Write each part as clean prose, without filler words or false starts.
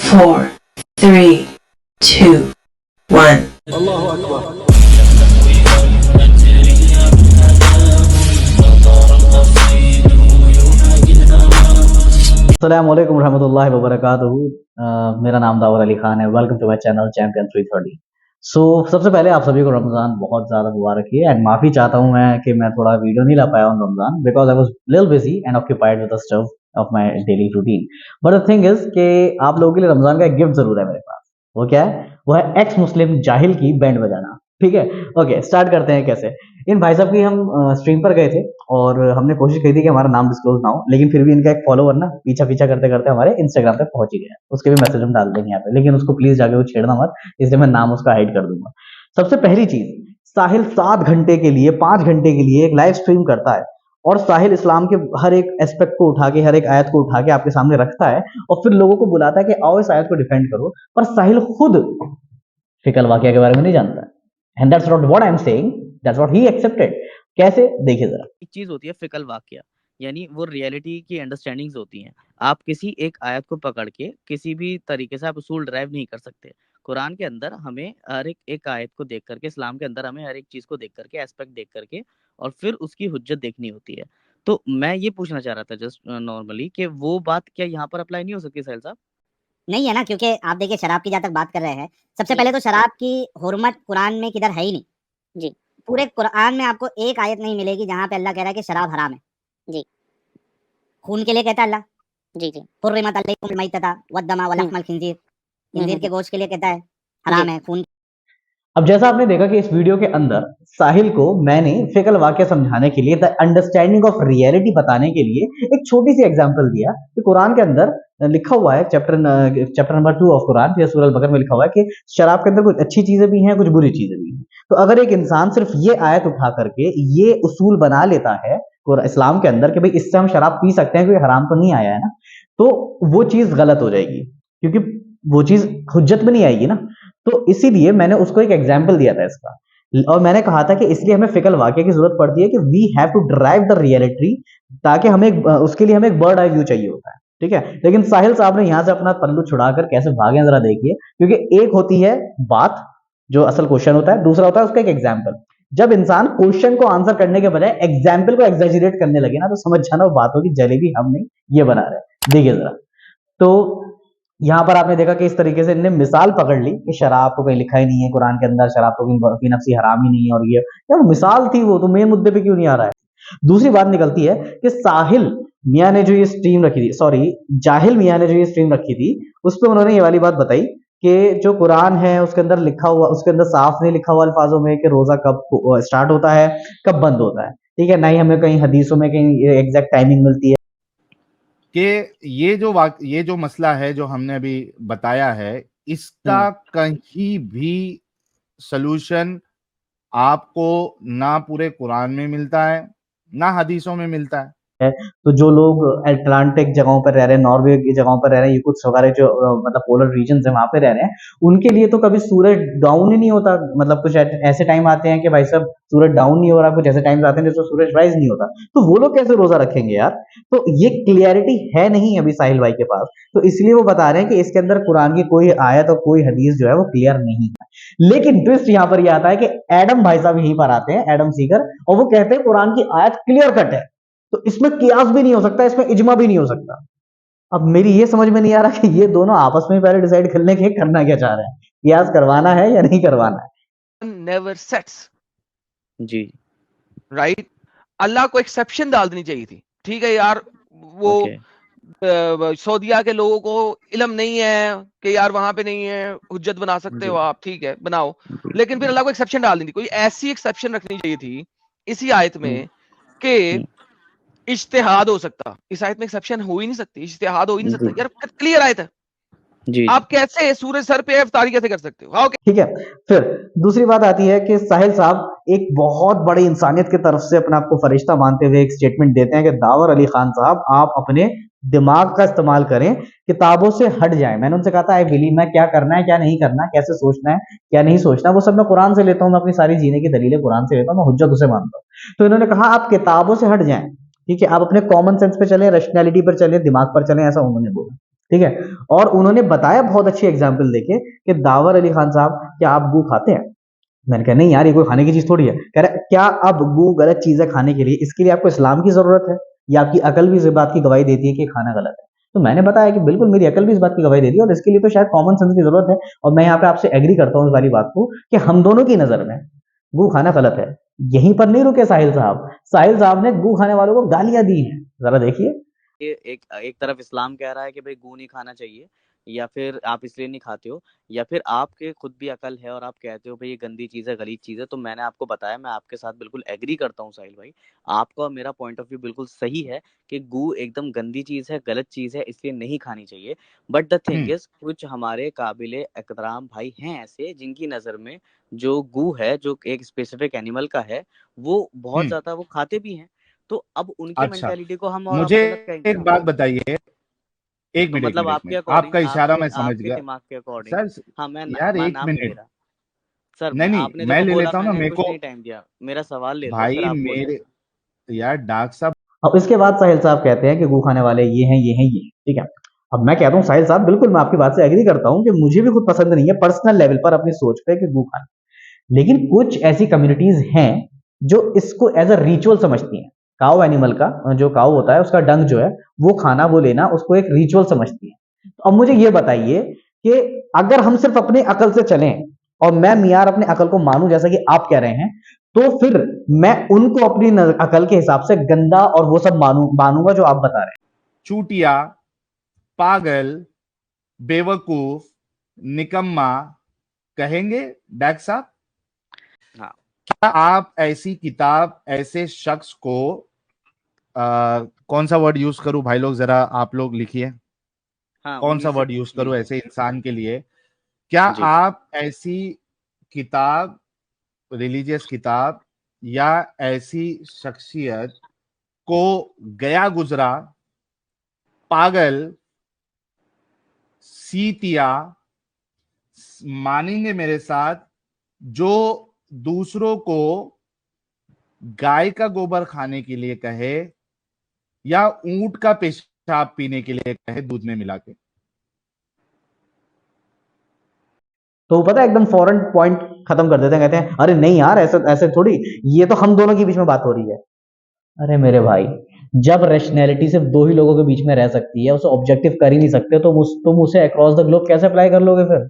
four, three, two, one. अल्लाहु अकबर। अस्सलामुअलैकुम रहमतुल्लाहि व बरकातुहू। मेरा नाम दाऊद अली खान है। Welcome to my channel champion 330। सबसे पहले आप सभी को रमज़ान बहुत ज़्यादा मुबारक है एंड माफ़ी चाहता हूँ मैं कि मैं थोड़ा वीडियो नहीं ला पाया हूँ Ramzan, because I was little busy and occupied with the stuff of my daily routine. But the thing is कि आप लोगों के लिए रमज़ान का एक गिफ्ट ज़रूर है मेरे पास। वो क्या है? वो है एक्स मुस्लिम जाहिल की बैंड बजाना। ठीक है, ओके, स्टार्ट करते हैं। कैसे इन भाई साहब की हम स्ट्रीम पर गए थे और हमने कोशिश की थी कि हमारा नाम डिस्क्लोज ना हो, लेकिन फिर भी इनका एक फॉलोवर ना पीछा पीछा करते करते हमारे इंस्टाग्राम पे पहुंच ही गया। उसके भी मैसेज हम डाल देंगे यहाँ पे, लेकिन उसको प्लीज जाके वो छेड़ना मत, इसलिए मैं नाम उसका हाइड कर दूंगा। सबसे पहली चीज, साहिल 7 घंटे के लिए 5 घंटे के लिए एक लाइव स्ट्रीम करता है और साहिल इस्लाम के हर एक एस्पेक्ट को उठा के, हर एक आयत को उठा के आपके सामने रखता है और फिर लोगों को बुलाता है कि आओ इस आयत को डिफेंड करो। पर साहिल खुद फिकल वाकया के बारे में नहीं जानता है। And that's not what I am saying, that's what he accepted. कैसे? देखिए जरा। एक चीज होती है फिकल वाकया, यानी वो रियलिटी की अंडरस्टैंडिंग्स होती हैं। आप किसी एक आयत को पकड़ के किसी भी तरीके से आप उसूल ड्राइव नहीं कर सकते। कुरान के अंदर हमें हर एक आयत को देख करके, इस्लाम के अंदर हमें हर एक चीज को देख करके, एस्पेक्ट देख करके और फिर उसकी हुज्जत देखनी होती है। तो मैं ये पूछना चाह रहा था जस्ट नॉर्मली कि वो बात क्या यहाँ पर अप्लाई नहीं हो सकती साहिल साहब? नहीं है ना, क्योंकि आप देखिए शराब की जहाँ तक बात कर रहे हैं, सबसे पहले तो शराब की हुर्मत कुरान में किधर है ही नहीं जी। पूरे कुरान में आपको एक आयत नहीं मिलेगी जहाँ पे अल्लाह कह रहा है कि शराब हराम है जी। खून के लिए कहता है अल्लाह जी जी, हुर्रिमत अलैकुमुल मैतता वद्दमा वलहमल खिंजीर, खिंजीर के गोश्त के लिए कहता है हराम है खून। अब जैसा आपने देखा कि इस वीडियो के अंदर साहिल को मैंने फिकल वाक्य समझाने के लिए, द अंडरस्टैंडिंग ऑफ रियलिटी बताने के लिए एक छोटी सी एग्जांपल दिया कि कुरान के अंदर लिखा हुआ है, चैप्टर नंबर 2 ऑफ कुरान या सूरह अल-बकरा में लिखा हुआ है कि शराब के अंदर कुछ अच्छी चीजें भी हैं, कुछ बुरी चीजें भी हैं। तो अगर एक इंसान सिर्फ ये आयत उठा करके ये उसूल बना लेता है इस्लाम के अंदर कि भाई इससे हम शराब पी सकते हैं क्योंकि हराम तो नहीं आया है ना, तो वो चीज गलत हो जाएगी, क्योंकि वो चीज हुज्जत में नहीं आएगी ना। तो इसीलिए मैंने उसको एक एग्जाम्पल दिया था इसका, और मैंने कहा था कि इसलिए हमें फिकल वाक्य की जरूरत पड़ती है कि we have to drive the reality, ताकि हमें उसके लिए हमें एक बर्ड आई व्यू चाहिए होता है। ठीक है, लेकिन साहिल साहब ने यहां से अपना पल्लू छुड़ाकर कैसे भागे जरा देखिए, क्योंकि एक होती है बात जो असल क्वेश्चन होता है, दूसरा होता है उसका एक एग्जाम्पल। जब इंसान क्वेश्चन को आंसर करने के बजाय एग्जाम्पल को एग्जेजरेट करने लगे ना, तो समझ जाना वो बात होगी जलेबी हम नहीं ये बना रहे। देखिए जरा, तो यहाँ पर आपने देखा कि इस तरीके से इन्होंने मिसाल पकड़ ली कि शराब तो कहीं लिखा ही नहीं है कुरान के अंदर, शराब तो कहीं नफ्सी हराम ही नहीं है, और ये यार मिसाल थी, वो तो मेन मुद्दे पे क्यों नहीं आ रहा है। दूसरी बात निकलती है कि साहिल मियाँ ने जो ये स्ट्रीम रखी थी, सॉरी जाहिल मियाँ ने जो ये स्ट्रीम रखी थी, उस पर उन्होंने ये वाली बात बताई कि जो कुरान है उसके अंदर लिखा हुआ, उसके अंदर साफ नहीं लिखा हुआ अल्फाजों में कि रोजा कब स्टार्ट होता है कब बंद होता है। ठीक है, ना ही हमें कहीं हदीसों में कहीं एग्जैक्ट टाइमिंग मिलती है कि ये जो मसला है जो हमने अभी बताया है, इसका कहीं भी सलूशन आपको ना पूरे कुरान में मिलता है ना हदीसों में मिलता है। तो जो लोग अटलांटिक जगहों पर रह रहे हैं, नॉर्वे की जगहों पर रह रहे हैं, ये कुछ वगैरह जो मतलब पोलर रीजन है वहां पे रह रहे हैं, उनके लिए तो कभी सूरज डाउन ही नहीं होता। मतलब कुछ ऐसे टाइम आते हैं कि भाई साहब सूरज डाउन नहीं हो रहा, कुछ ऐसे टाइम आते हैं जिसमें सूरज राइज नहीं होता, तो वो लोग कैसे रोजा रखेंगे यार। तो ये क्लियरिटी है नहीं अभी साहिल भाई के पास, तो इसलिए वो बता रहे हैं कि इसके अंदर कुरान की कोई आयत और कोई हदीस जो है वो क्लियर नहीं है। लेकिन ट्विस्ट यहाँ पर ये आता है कि एडम भाई साहब यहीं पर आते हैं, एडम सीकर, और वो कहते हैं कुरान की आयत क्लियर कट है, तो इसमें कियास भी नहीं हो सकता, इसमें इजमा भी नहीं हो सकता। अब मेरी ये समझ में नहीं आ रहा कि ये दोनों आपस में पहले डिसाइड कर लें कि करना क्या चाह रहे हैं, कियास करवाना है या नहीं करवाना है। नेवर सेट्स जी राइट, अल्लाह को एक्सेप्शन डाल देनी चाहिए थी। ठीक है यार, वो सऊदिया के लोगों को इल्म नहीं है कि यार वहां पे नहीं है, हुज्जत बना सकते हो आप, ठीक है बनाओ, लेकिन फिर अल्लाह को एक्सेप्शन डाल दी थी। कोई ऐसी एक्सेप्शन रखनी चाहिए थी इसी आयत में कि इज्तिहाद हो सकता। इस आयत में एक्सेप्शन हो ही नहीं सकती, इज्तिहाद हो ही नहीं सकता यार, क्लियर आयत है। जी आप कैसे सूरज सर पे अफ्तारी कैसे कर सकते हो? हाँ, ठीक है, फिर दूसरी बात आती है कि साहिल साहब एक बहुत बड़ी इंसानियत की तरफ से अपने आप को फरिश्ता मानते हुए एक स्टेटमेंट देते हैं कि दावर अली खान साहब आप अपने दिमाग का इस्तेमाल करें, किताबों से हट जाएं। मैंने उनसे कहा था आई बिलीव, मैं क्या करना है क्या नहीं करना, कैसे सोचना है क्या नहीं सोचना, वो सब मैं कुरान से लेता हूँ, मैं अपनी सारी जीने की दलीलें कुरान से लेता हूँ, मैं हुज्जत उसे मानता हूँ। तो इन्होंने कहा आप किताबों से हट जाएं, ठीक है, आप अपने कॉमन सेंस पे चलें, रैशनैलिटी पर चलें, दिमाग पर चलें, ऐसा उन्होंने बोला। ठीक है। और उन्होंने बताया बहुत अच्छी एग्जाम्पल देके कि दावर अली खान साहब, क्या आप गू खाते हैं? मैंने कहा नहीं यार, ये कोई खाने की चीज थोड़ी है। कह रहा क्या अब गू गलत चीज है खाने के लिए, इसके लिए आपको इस्लाम की जरूरत है या आपकी अकल भी इस बात की गवाही देती है कि खाना गलत है? तो मैंने बताया कि बिल्कुल मेरी अकल भी इस बात की गवाही देती है और इसके लिए तो शायद कॉमन सेंस की जरूरत है। और मैं यहाँ पे आपसे एग्री करता हूँ इस वाली बात को कि हम दोनों की नजर में गू खाना गलत है। यहीं पर नहीं रुके साहिल साहब, साहिल साहब ने गू खाने वालों को गालियां दी हैं, जरा देखिए। एक तरफ इस्लाम कह रहा है कि भाई गू नहीं खाना चाहिए, या फिर आप इसलिए नहीं खाते हो, या फिर आपके खुद भी अकल है और आप कहते हो भाई ये गंदी चीज़ है, गलीज चीज़ है। तो मैंने आपको बताया, मैं आपके साथ बिल्कुल एग्री करता हूँ साहिल भाई, आपका और मेरा पॉइंट ऑफ व्यू बिल्कुल सही है कि गू एकदम गंदी चीज़ है, गलत चीज़ है, इसलिए नहीं खानी चाहिए। बट द थिंग इज, कुछ हमारे काबिले एहतराम भाई हैं ऐसे जिनकी नज़र में जो गू है, जो एक स्पेसिफिक एनिमल का है, वो बहुत ज़्यादा वो खाते भी हैं। तो अब उनकी अच्छा, मेंटेलिटी को हम और मुझे गलत कहेंगे एक ना? बात बताइए, एक तो मिनट, मतलब आपके अकॉर्डिंग, आपका इशारा मैं समझ आपके गया दिमाग के अकॉर्डिंग, सर। हाँ मैं यार एक नाम नहीं ले मिनट, रहा सर। नहीं नहीं, आपने मैं देखो ले बोला, लेता हूँ ना मैंने मेरे कुछ को। नहीं टाइम दिया, मेरा सवाल ले लो फिर भाई आप बोलिए। मेरे, यार डॉक्टर साहब, अब इसके बाद साहिल साहब कहते हैं कि गू खाने वाले ये हैं ये हैं ये हैं, ठीक है। अब मैं कहता हूँ साहिल साहब, बिल्कुल मैं आपकी बात से एग्री करता हूँ कि मुझे भी खुद पसंद नहीं है पर्सनल लेवल पर अपनी सोच पे कि गू खाना, लेकिन कुछ ऐसी कम्युनिटीज हैं जो इसको एज अ रिचुअल समझती हैं। काऊ एनिमल का, जो काऊ होता है उसका डंग जो है वो खाना, वो लेना, उसको एक रिचुअल समझती है। तो अब मुझे ये बताइए कि अगर हम सिर्फ अपनी अकल से चलें और मैं मियार अपने अकल को मानूं जैसा कि आप कह रहे हैं, तो फिर मैं उनको अपनी अकल के हिसाब से गंदा और वो सब मानूंगा जो आप बता रहे हैं। चूटिया, पागल, बेवकूफ, निकम्मा कहेंगे डॉक्टर साहब? हाँ, क्या आप ऐसी किताब ऐसे शख्स को, कौन सा वर्ड यूज करूं भाई लोग, जरा आप लोग लिखिए, हाँ कौन सा 19 से वर्ड यूज 20 करूं लीजिए ऐसे इंसान के लिए? क्या जी। आप ऐसी किताब, रिलीजियस किताब या ऐसी शख्सियत को गया गुजरा, पागल, सीतिया मानेंगे मेरे साथ, जो दूसरों को गाय का गोबर खाने के लिए कहे या ऊंट का पेशाब पीने के लिए कहे दूध में मिला के? तो पता है एकदम फौरन पॉइंट खत्म कर देते हैं, कहते हैं अरे नहीं यार ऐसे ऐसे थोड़ी, ये तो हम दोनों के बीच में बात हो रही है। अरे मेरे भाई, जब रैशनैलिटी सिर्फ दो ही लोगों के बीच में रह सकती है, उसे ऑब्जेक्टिव कर ही नहीं सकते, तो तुम उसे अक्रॉस द ग्लोब कैसे अप्लाई कर लोगे फिर?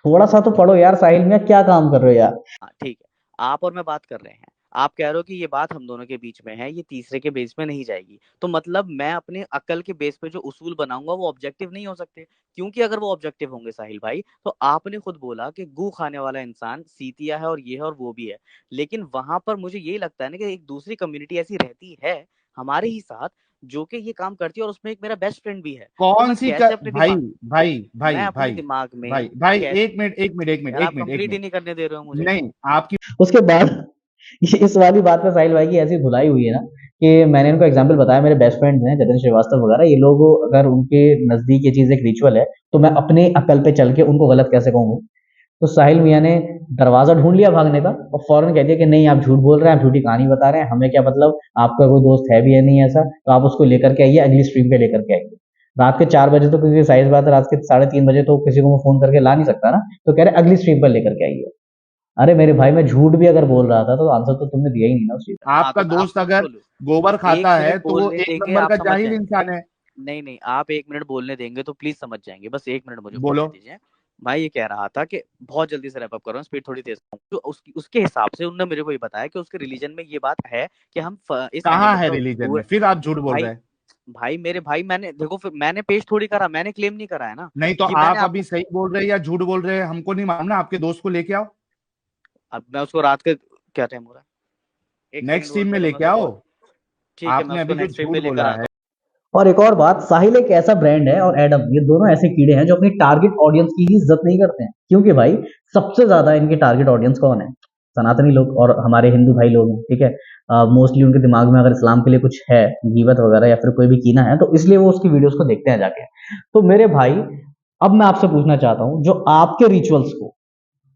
थोड़ा सा तो पढ़ो यार साहिल में, क्या काम कर रहे हो यार? हाँ ठीक है, आप और मैं बात कर रहे हैं, आप कह रहे हो कि ये बात हम दोनों के बीच में है, ये तीसरे के बेस पे नहीं जाएगी। तो मतलब मैं अपने अकल के बेस पे जो उसूल बनाऊंगा वो ऑब्जेक्टिव नहीं हो सकते, क्योंकि अगर वो ऑब्जेक्टिव होंगे साहिल भाई, तो आपने खुद बोला कि गू खाने वाला इंसान सीतिया है और ये है और वो भी है। लेकिन वहां पर मुझे यही लगता है ना कि एक दूसरी कम्युनिटी ऐसी रहती है हमारे ही साथ जो कि ये काम करती है, और उसमें एक मेरा बेस्ट फ्रेंड भी है। तो कौन मैं सी कैसे अपने भाई दिमाग भाई भाई मैं अपने भाई दिमाग में भाई भाई, कैसे, एक मिनट एक मिनट एक मिनट यार एक आप मिनट एक कंप्लीट ही मिनट, नहीं करने दे रहे हो मुझे। नहीं आपकी, उसके बाद इस वाली बात पे साहिल भाई की ऐसी धुलाई हुई है ना कि मैंने इनको एग्जाम्पल बताया, मेरे बेस्ट फ्रेंड्स हैं जतिन श्रीवास्तव वगैरह, ये लोग अगर उनके नजदीक ये चीज एक रिचुअल है, तो मैं अपने अकल पे चल के उनको गलत कैसे कहूंगा? तो साहिल मियां ने दरवाजा ढूंढ लिया भागने का और फौरन कह दिया कि नहीं आप झूठ बोल रहे हैं, आप झूठी कहानी बता रहे हैं, हमें क्या मतलब, आपका कोई दोस्त है भी है नहीं ऐसा, तो आप उसको लेकर के आइए, अगली स्ट्रीम पे लेकर के आइए। रात के 4 बजे तो, क्योंकि साहिल बात है, रात के 3:30 बजे तो किसी को मैं फोन करके ला नहीं सकता ना, तो कह रहे अगली स्ट्रीम पर लेकर के आइए। अरे मेरे भाई, मैं झूठ भी अगर बोल रहा था तो आंसर तो तुमने दिया ही नहीं ना उस चीज का। हाँ आपका तो आप दोस्त मत अगर बोलो, गोबर एक खाता है मिनट तो वो बोलने एक देंगे नंबर आप का समझ जाहिल जाएंगे। इंसान है। नहीं नहीं, आप 1 मिनट बोलने देंगे तो प्लीज समझ जाएंगे, बस 1 मिनट मुझे बोलो। बोलने दीजिए। भाई ये कह रहा था कि बहुत जल्दी से रैप अप कर रहा हूँ, स्पीड थोड़ी तेज हूँ। तो उसके हिसाब से उन्होंने मेरे को ये बताया कि उसके रिलीजन में ये बात है कि हम इस कहाँ एनिमल है का रिलीजन में? फिर आप झूठ बोल भाई रहे हैं। भाई मेरे भाई, मैंने देखो, फिर मैंने पेश थोड़ी करा, मैंने क्लेम नहीं करा है ना नहीं तो कि मैंने आप आपको। अभी सही बोल रहे हैं या झूठ बोल रहे हैं हमको नहीं मालूम ना, आपके दोस्त को लेके आओ, अब मैं उसको रात के, क्या टाइम हो रहा है, 1 सेकंड नेक्स्ट टीम होल्ड में करो, मैं लेके उसको आओ। कॉल, ठीक है मैं आपने उसको अभी जो नेक्स्ट टाइम पे झूठ लेकर बोला आता है। हूँ। और एक और बात, साहिल एक ऐसा ब्रांड है और एडम, ये दोनों ऐसे कीड़े हैं जो अपनी टारगेट ऑडियंस की ही इज्जत नहीं करते हैं, क्योंकि भाई सबसे ज्यादा इनके टारगेट ऑडियंस कौन है? सनातनी लोग और हमारे हिंदू भाई लोग हैं, ठीक है। मोस्टली उनके दिमाग में अगर इस्लाम के लिए कुछ है, गीबत वगैरह या फिर कोई भी कीना है, तो इसलिए वो उसकी वीडियोस को देखते हैं जाके। तो मेरे भाई, अब मैं आपसे पूछना चाहता हूँ, जो आपके रिचुअल्स को,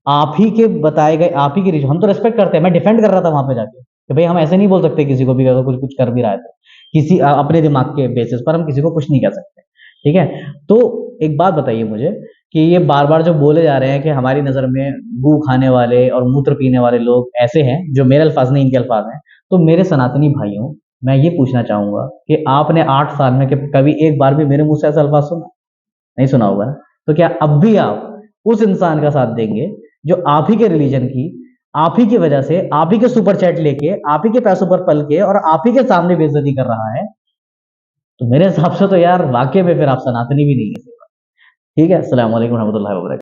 आप ही के बताए गए, आप ही के रिचुअल हम तो रेस्पेक्ट करते हैं, मैं डिफेंड कर रहा था वहां पे जाके कि भाई हम ऐसे नहीं बोल सकते किसी को भी, अगर कुछ कुछ कर भी रहा है तो किसी अपने दिमाग के बेसिस पर हम किसी को कुछ नहीं कह सकते। ठीक है। तो एक बात बताइए मुझे कि ये बार बार जो बोले जा रहे हैं कि हमारी नज़र में गू खाने वाले और मूत्र पीने वाले लोग ऐसे हैं, जो मेरे अल्फाज नहीं इनके अल्फाज हैं, तो मेरे सनातनी भाइयों मैं ये पूछना चाहूंगा कि आपने 8 साल में कभी एक बार भी मेरे मुंह से ऐसा अल्फाज सुना? नहीं सुना होगा ना। तो क्या अब भी आप उस इंसान का साथ देंगे जो आप ही के रिलीजन की, आप ही की वजह से, आप ही के सुपर चैट लेके, आप ही के पैसों पर पल के और आप ही के सामने बेइज्जती कर रहा है? तो मेरे हिसाब से तो यार वाकई में फिर आप सनातनी भी नहीं है। ठीक है, अस्सलाम वालेकुम रहमतुल्लाहि व बरकातहू।